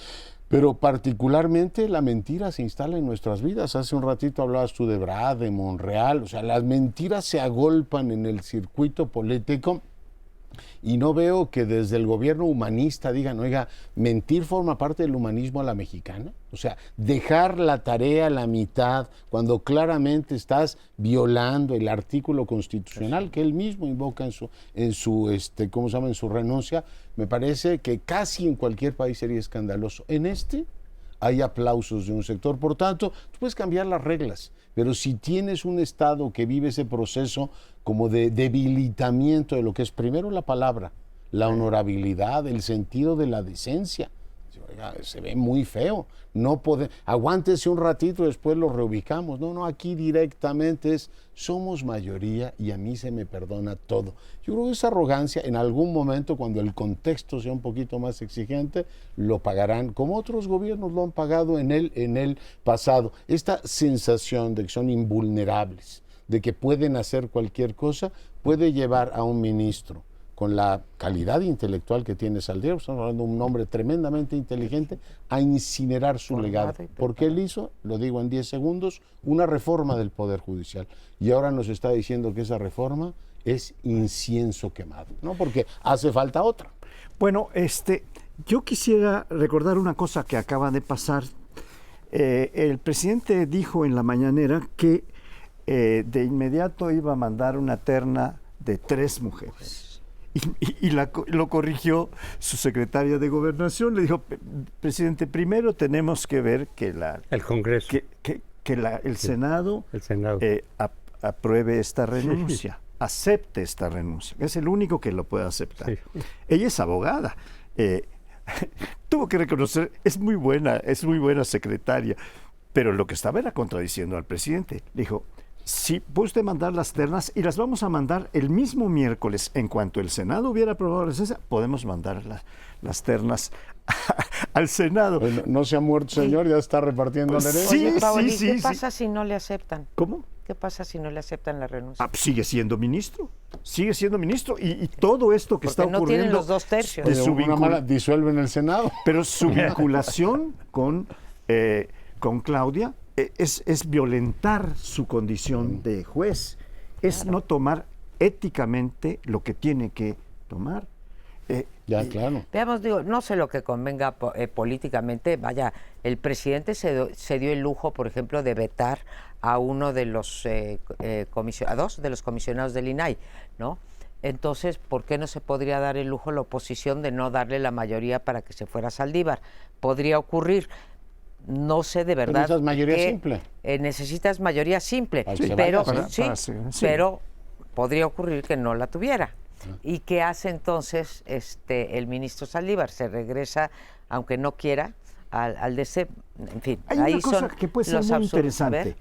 S2: Pero particularmente la mentira se instala en nuestras vidas. Hace un ratito hablabas tú de Brad, de Monreal, o sea, las mentiras se agolpan en el circuito político y no veo que desde el gobierno humanista digan, oiga, mentir forma parte del humanismo a la mexicana. O sea, dejar la tarea a la mitad cuando claramente estás violando el artículo constitucional que él mismo invoca en su ¿cómo se llama? En su renuncia, me parece que casi en cualquier país sería escandaloso. En este hay aplausos de un sector, por tanto, tú puedes cambiar las reglas, pero si tienes un Estado que vive ese proceso como de debilitamiento de lo que es primero la palabra, la honorabilidad, el sentido de la decencia, oiga, se ve muy feo. No aguántese un ratito, después lo reubicamos. No, aquí directamente somos mayoría y a mí se me perdona todo. Yo creo que esa arrogancia en algún momento, cuando el contexto sea un poquito más exigente, lo pagarán, como otros gobiernos lo han pagado en el pasado. Esta sensación de que son invulnerables, de que pueden hacer cualquier cosa, puede llevar a un ministro con la calidad intelectual que tiene Saldivar, estamos hablando de un hombre tremendamente inteligente, a incinerar su legado. Porque él hizo, lo digo en 10 segundos, una reforma del Poder Judicial. Y ahora nos está diciendo que esa reforma es incienso quemado, ¿no? Porque hace falta otra.
S4: Bueno, yo quisiera recordar una cosa que acaba de pasar. El presidente dijo en la mañanera que de inmediato iba a mandar una terna de 3 mujeres. Y lo corrigió su secretaria de Gobernación. Le dijo, presidente, primero tenemos que ver que
S3: el Congreso,
S4: que el Senado, apruebe esta renuncia, acepte esta renuncia. Es el único que lo puede aceptar. Sí. Ella es abogada. Tuvo que reconocer, es muy buena secretaria, pero lo que estaba era contradiciendo al presidente. Dijo, sí, puede usted mandar las ternas y las vamos a mandar el mismo miércoles. En cuanto el Senado hubiera aprobado la licencia, podemos mandar las ternas al Senado.
S2: Bueno, no se ha muerto, señor, ya está repartiendo la herencia.
S1: Oye, Paoli, ¿qué pasa si no le aceptan?
S4: ¿Cómo?
S1: ¿Qué pasa si no le aceptan la renuncia?
S4: Sigue siendo ministro. Y todo esto que está ocurriendo...
S1: no tienen los 2/3.
S2: Disuelven el Senado.
S4: Pero su vinculación con Claudia es violentar su condición de juez, es no tomar éticamente lo que tiene que tomar.
S2: Claro.
S1: Veamos, no sé lo que convenga políticamente. Vaya, el presidente se dio el lujo, por ejemplo, de vetar a uno de los a 2 de los comisionados del INAI, ¿no? Entonces, ¿por qué no se podría dar el lujo a la oposición de no darle la mayoría para que se fuera Saldívar? Podría ocurrir. No sé de verdad.
S2: Necesitas mayoría simple.
S1: Necesitas mayoría simple, pero podría ocurrir que no la tuviera. ¿Y qué hace entonces el ministro Saldívar? Se regresa, aunque no quiera, al DC. En fin,
S4: hay
S1: ahí
S4: una cosa
S1: son
S4: que puede ser muy interesante.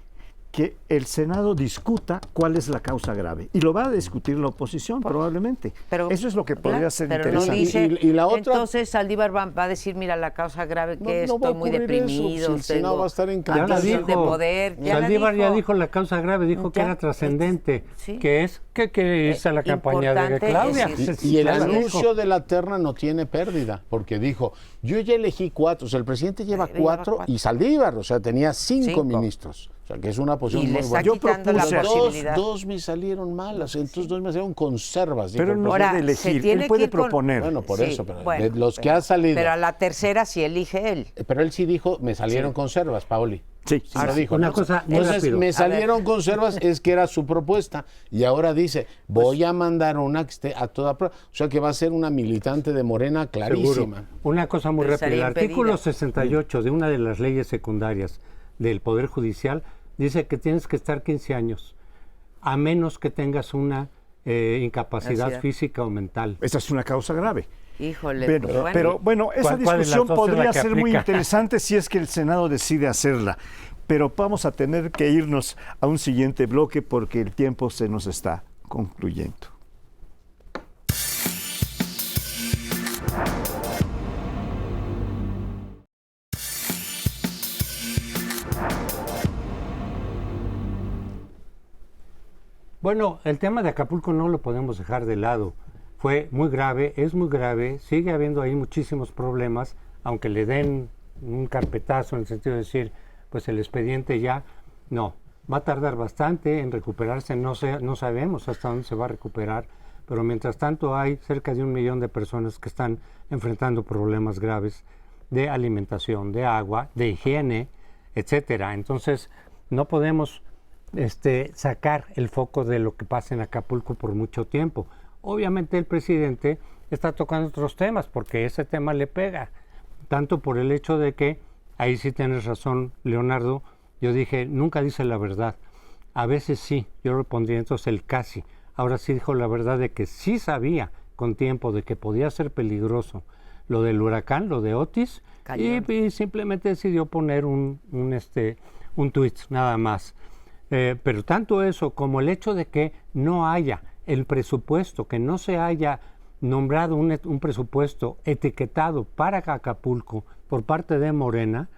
S4: Que el Senado discuta cuál es la causa grave. Y lo va a discutir la oposición, probablemente. Pero, eso es lo que podría ser interesante.
S1: No dice,
S2: y la otra,
S1: entonces Saldívar va a decir, mira, la causa grave que estoy muy deprimido.
S2: El Senado va a estar encantado.
S3: Ya la dijo,
S1: de poder.
S3: Saldívar ya dijo la causa grave, dijo que era trascendente, que es que quiere irse a la campaña de Claudia.
S2: Y el anuncio de la terna no tiene pérdida, porque dijo, yo ya elegí 4, o sea, el presidente lleva 4 y Saldívar, o sea, tenía 5 ministros. O sea, que es una posición muy buena.
S1: Yo propuse
S2: dos me salieron malas, entonces 2 me salieron conservas.
S4: Pero él no puede elegir, él puede proponer.
S2: Bueno, por eso, pero de los que ha salido.
S1: Pero a la tercera sí elige él.
S2: Pero él sí dijo, me salieron conservas, Paoli.
S4: Sí,
S2: lo dijo.
S3: Una cosa muy rápido.
S2: Me salieron conservas, es que era su propuesta. Y ahora dice, voy a mandar una que esté a toda prueba. O sea, que va a ser una militante de Morena clarísima.
S3: Seguro. Una cosa muy rápida. El artículo 68 de una de las leyes secundarias del Poder Judicial dice que tienes que estar 15 años, a menos que tengas una incapacidad
S1: Ansiedad.
S3: física o mental.
S4: Esa es una causa grave.
S1: Híjole,
S4: Pero bueno, esa
S3: ¿Cuál de las
S4: discusión
S3: dos es la
S4: podría
S3: que
S4: ser muy
S3: aplica?
S4: interesante si es que el Senado decide hacerla. Pero vamos a tener que irnos a un siguiente bloque porque el tiempo se nos está concluyendo.
S3: Bueno, el tema de Acapulco no lo podemos dejar de lado. Fue muy grave, es muy grave, sigue habiendo ahí muchísimos problemas, aunque le den un carpetazo en el sentido de decir, pues el expediente ya, no, va a tardar bastante en recuperarse, no sabemos hasta dónde se va a recuperar, pero mientras tanto hay cerca de 1 millón de personas que están enfrentando problemas graves de alimentación, de agua, de higiene, etcétera. Entonces, no podemos sacar el foco de lo que pasa en Acapulco por mucho tiempo. Obviamente el presidente está tocando otros temas porque ese tema le pega, tanto por el hecho de que, ahí sí tienes razón, Leonardo, yo dije, nunca dice la verdad. A veces sí, yo le pondría entonces el casi. Ahora sí dijo la verdad de que sí sabía con tiempo de que podía ser peligroso lo del huracán, lo de Otis, y simplemente decidió poner un tuit nada más. Pero tanto eso como el hecho de que no haya el presupuesto, que no se haya nombrado un presupuesto etiquetado para Acapulco por parte de Morena,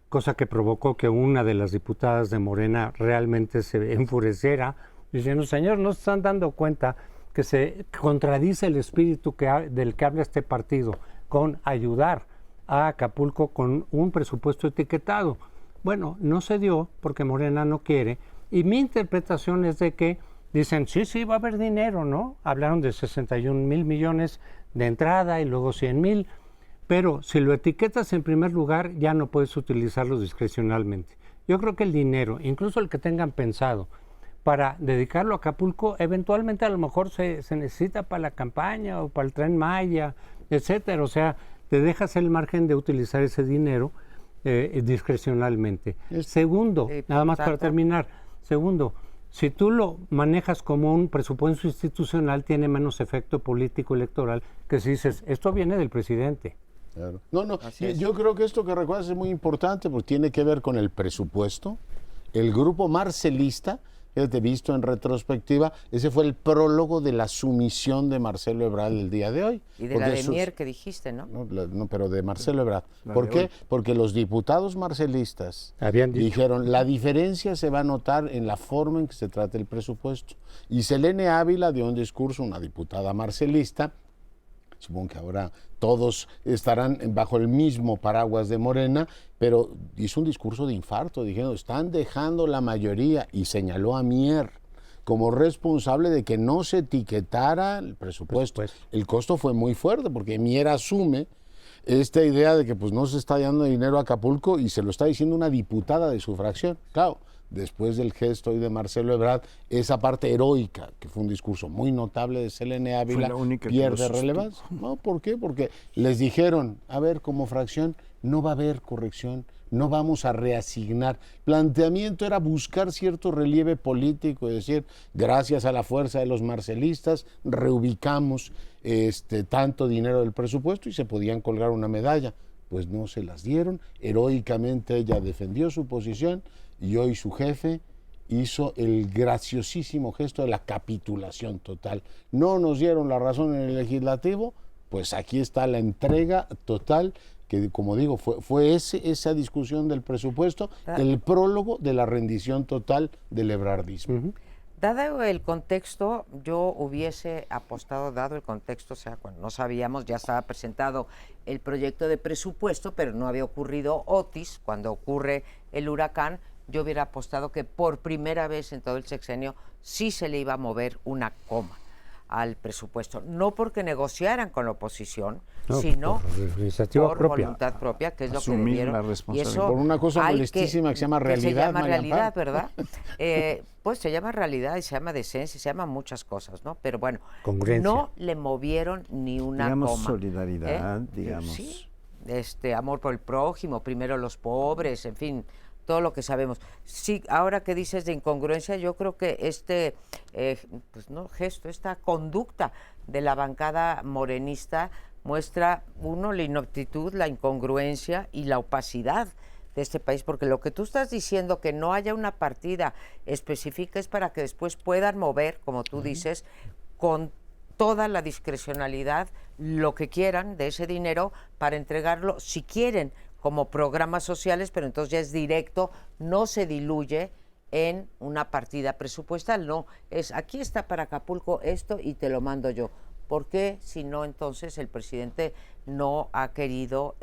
S3: cosa que provocó que una de las diputadas de Morena realmente se enfureciera, diciendo, señor, no se están dando cuenta que se contradice el espíritu del que habla este partido con ayudar a Acapulco con un presupuesto etiquetado. Bueno, no se dio porque Morena no quiere, y mi interpretación es de que dicen, sí, va a haber dinero, ¿no? Hablaron de 61,000 millones de entrada y luego 100,000, pero si lo etiquetas en primer lugar ya no puedes utilizarlo discrecionalmente. Yo creo que el dinero, incluso el que tengan pensado para dedicarlo a Acapulco, eventualmente a lo mejor se necesita para la campaña o para el Tren Maya, etcétera. O sea, te dejas el margen de utilizar ese dinero discrecionalmente. Segundo, nada más para terminar, segundo, si tú lo manejas como un presupuesto institucional, tiene menos efecto político electoral que si dices, esto viene del presidente.
S2: Claro. No, yo creo que esto que recuerdas es muy importante porque tiene que ver con el presupuesto. El grupo marcelista, fíjate, visto en retrospectiva, ese fue el prólogo de la sumisión de Marcelo Ebrard el día de hoy.
S1: Y de la de Mier que dijiste, ¿no?
S2: No, pero de Marcelo Ebrard. ¿Por qué? Porque los diputados marcelistas dijeron, la diferencia se va a notar en la forma en que se trata el presupuesto. Y Selene Ávila dio un discurso, una diputada marcelista, supongo que ahora todos estarán bajo el mismo paraguas de Morena, pero hizo un discurso de infarto, diciendo, están dejando la mayoría, y señaló a Mier como responsable de que no se etiquetara el presupuesto. El costo fue muy fuerte, porque Mier asume esta idea de que pues no se está dando dinero a Acapulco, y se lo está diciendo una diputada de su fracción. Claro, después del gesto hoy de Marcelo Ebrard, esa parte heroica, que fue un discurso muy notable de Selene Ávila, pierde relevancia. ¿No? ¿Por qué? Porque les dijeron, a ver, como fracción, no va a haber corrección, no vamos a reasignar. Planteamiento era buscar cierto relieve político, es decir, gracias a la fuerza de los marcelistas, reubicamos tanto dinero del presupuesto y se podían colgar una medalla. Pues no se las dieron, heroicamente ella defendió su posición, y hoy su jefe hizo el graciosísimo gesto de la capitulación total. No nos dieron la razón en el legislativo, pues aquí está la entrega total, que como digo, fue esa discusión del presupuesto, el prólogo de la rendición total del ebrardismo.
S1: Dado el contexto, yo hubiese apostado, dado el contexto, o sea, cuando no sabíamos, ya estaba presentado el proyecto de presupuesto, pero no había ocurrido Otis, cuando ocurre el huracán, yo hubiera apostado que por primera vez en todo el sexenio sí se le iba a mover una coma al presupuesto, no porque negociaran con la oposición, sino por voluntad propia, que es lo que debieron.
S4: La responsabilidad.
S1: Y eso
S2: por una cosa molestísima que se llama realidad.
S1: Se llama realidad, ¿verdad? Pues se llama realidad y se llama decencia, se llama muchas cosas, ¿no? Pero bueno, no le movieron ni una coma.
S4: Solidaridad, digamos.
S1: Sí, amor por el prójimo, primero los pobres, en fin, todo lo que sabemos. Sí, ahora que dices de incongruencia, yo creo que gesto, esta conducta de la bancada morenista muestra, uno, la ineptitud, la incongruencia y la opacidad de este país, porque lo que tú estás diciendo, que no haya una partida específica, es para que después puedan mover, como tú dices, con toda la discrecionalidad, lo que quieran de ese dinero para entregarlo, si quieren, como programas sociales, pero entonces ya es directo, no se diluye en una partida presupuestal, no, es aquí está para Acapulco esto y te lo mando yo. ¿Por qué? Si no, entonces el presidente no ha querido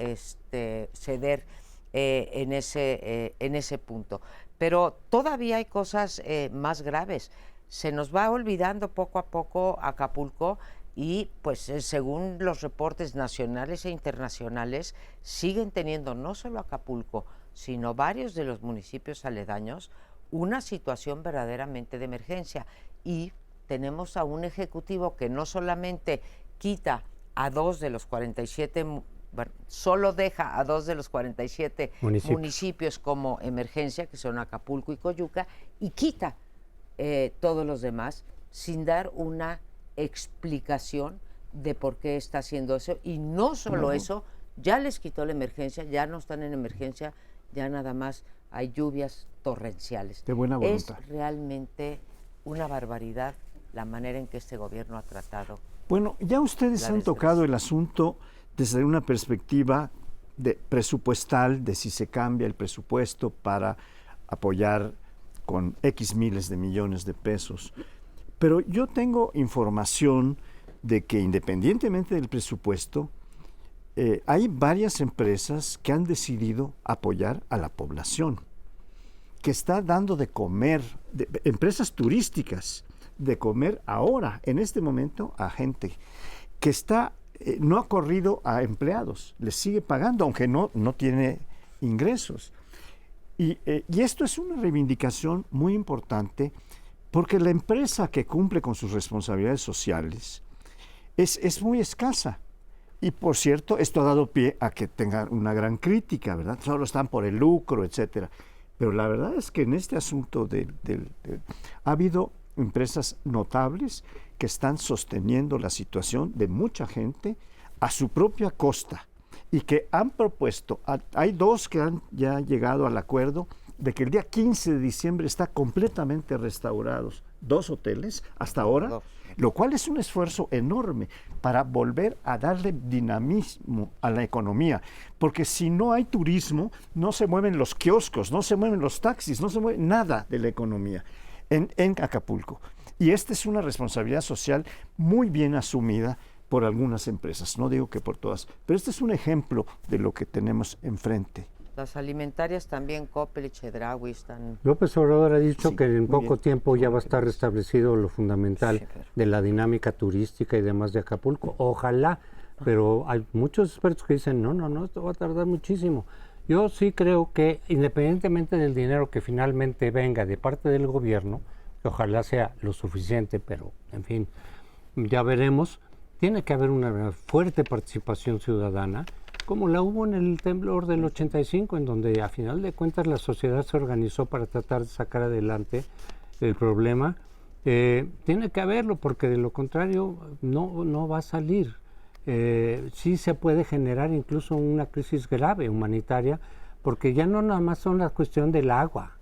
S1: ceder en ese punto. Pero todavía hay cosas más graves. Se nos va olvidando poco a poco Acapulco y pues según los reportes nacionales e internacionales siguen teniendo no solo Acapulco, sino varios de los municipios aledaños una situación verdaderamente de emergencia. Y tenemos a un ejecutivo que no solamente quita a 2 de los 47, bueno, solo deja a 2 de los 47 municipios como emergencia, que son Acapulco y Coyuca, y quita todos los demás sin dar una explicación de por qué está haciendo eso. Y no solo eso, ya les quitó la emergencia, ya no están en emergencia, ya nada más hay lluvias torrenciales.
S4: De buena voluntad.
S1: Es realmente una barbaridad la manera en que este gobierno ha tratado.
S4: Bueno, ya ustedes han tocado el asunto desde una perspectiva presupuestal, de si se cambia el presupuesto para apoyar con X miles de millones de pesos. Pero yo tengo información de que independientemente del presupuesto, hay varias empresas que han decidido apoyar a la población, que está dando de comer, empresas turísticas, de comer ahora, en este momento, a gente que no ha corrido a empleados, les sigue pagando, aunque no tiene ingresos. Y esto es una reivindicación muy importante, porque la empresa que cumple con sus responsabilidades sociales es muy escasa. Y por cierto, esto ha dado pie a que tengan una gran crítica, ¿verdad? Solo están por el lucro, etcétera. Pero la verdad es que en este asunto ha habido empresas notables que están sosteniendo la situación de mucha gente a su propia costa y que han propuesto, hay 2 que han ya llegado al acuerdo de que el día 15 de diciembre está completamente restaurados 2 hoteles hasta ahora, lo cual es un esfuerzo enorme para volver a darle dinamismo a la economía, porque si no hay turismo, no se mueven los kioscos, no se mueven los taxis, no se mueve nada de la economía en Acapulco. Y esta es una responsabilidad social muy bien asumida por algunas empresas, no digo que por todas, pero este es un ejemplo de lo que tenemos enfrente.
S1: Las alimentarias también, Coppel y Chedraui están...
S3: López Obrador ha dicho que en poco tiempo ya va a estar restablecido lo fundamental de la dinámica turística y demás de Acapulco. Ojalá, pero hay muchos expertos que dicen, no, esto va a tardar muchísimo. Yo sí creo que independientemente del dinero que finalmente venga de parte del gobierno, que ojalá sea lo suficiente, pero en fin, ya veremos, tiene que haber una fuerte participación ciudadana, como la hubo en el temblor del 85, en donde a final de cuentas la sociedad se organizó para tratar de sacar adelante el problema. Tiene que haberlo, porque de lo contrario no va a salir. Sí se puede generar incluso una crisis grave humanitaria, porque ya no nada más son la cuestión del agua,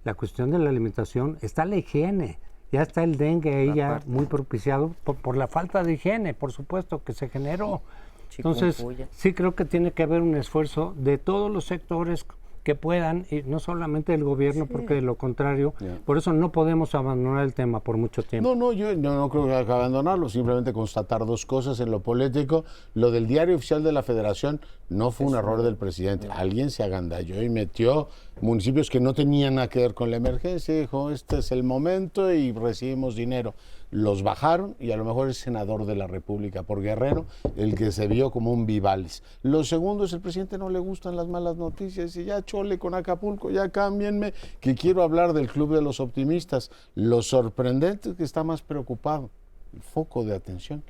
S3: la cuestión de la alimentación, está la higiene, ya está el dengue ahí ya muy propiciado por la falta de higiene, por supuesto, que se generó. Entonces, sí creo que tiene que haber un esfuerzo de todos los sectores que puedan, y no solamente del gobierno, porque de lo contrario, por eso no podemos abandonar el tema por mucho tiempo.
S2: No, yo no creo que haya que abandonarlo, simplemente constatar 2 cosas en lo político. Lo del diario oficial de la Federación no fue un error del presidente. Alguien se agandalló y metió municipios que no tenían nada que ver con la emergencia, dijo, este es el momento y recibimos dinero. Los bajaron y a lo mejor es senador de la República por Guerrero el que se vio como un Vivalis. Lo segundo es, el presidente no le gustan las malas noticias y ya chole con Acapulco, ya cámbienme, que quiero hablar del Club de los Optimistas. Lo sorprendente es que está más preocupado, el foco de atención,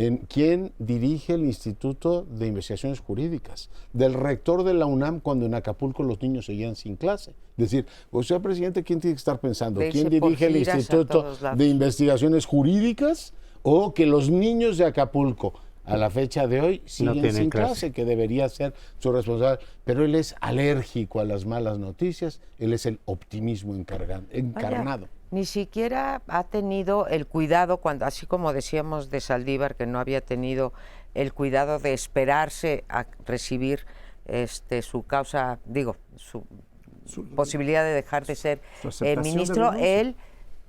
S2: en quién dirige el Instituto de Investigaciones Jurídicas, del rector de la UNAM cuando en Acapulco los niños seguían sin clase. Es decir, o sea, presidente, ¿quién tiene que estar pensando? ¿Quién dirige el Instituto de Investigaciones Jurídicas o que los niños de Acapulco a la fecha de hoy siguen sin clase, que debería ser su responsable? Pero él es alérgico a las malas noticias, él es el optimismo encarnado.
S1: Vaya, ni siquiera ha tenido el cuidado, cuando, así como decíamos de Saldívar, que no había tenido el cuidado de esperarse a recibir su causa, digo, su posibilidad de dejar de ser ministro. El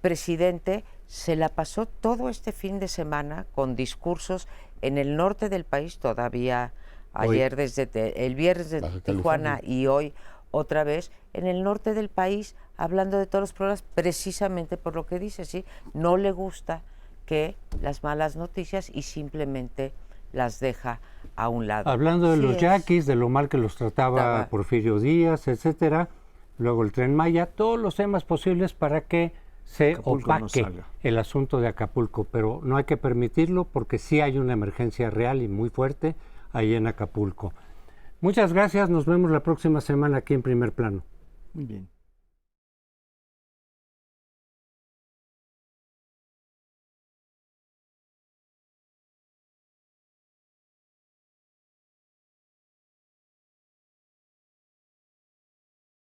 S1: presidente se la pasó todo este fin de semana con discursos en el norte del país, todavía ayer el viernes de Tijuana y hoy otra vez en el norte del país, hablando de todos los problemas, precisamente por lo que dice, ¿sí? No le gusta que las malas noticias y simplemente las deja a un lado.
S3: Hablando de los yaquis, de lo mal que los trataba Porfirio Díaz, etcétera, luego el Tren Maya, todos los temas posibles para que se opaque el asunto de Acapulco, pero no hay que permitirlo porque sí hay una emergencia real y muy fuerte ahí en Acapulco. Muchas gracias, nos vemos la próxima semana aquí en Primer Plano.
S4: Muy bien.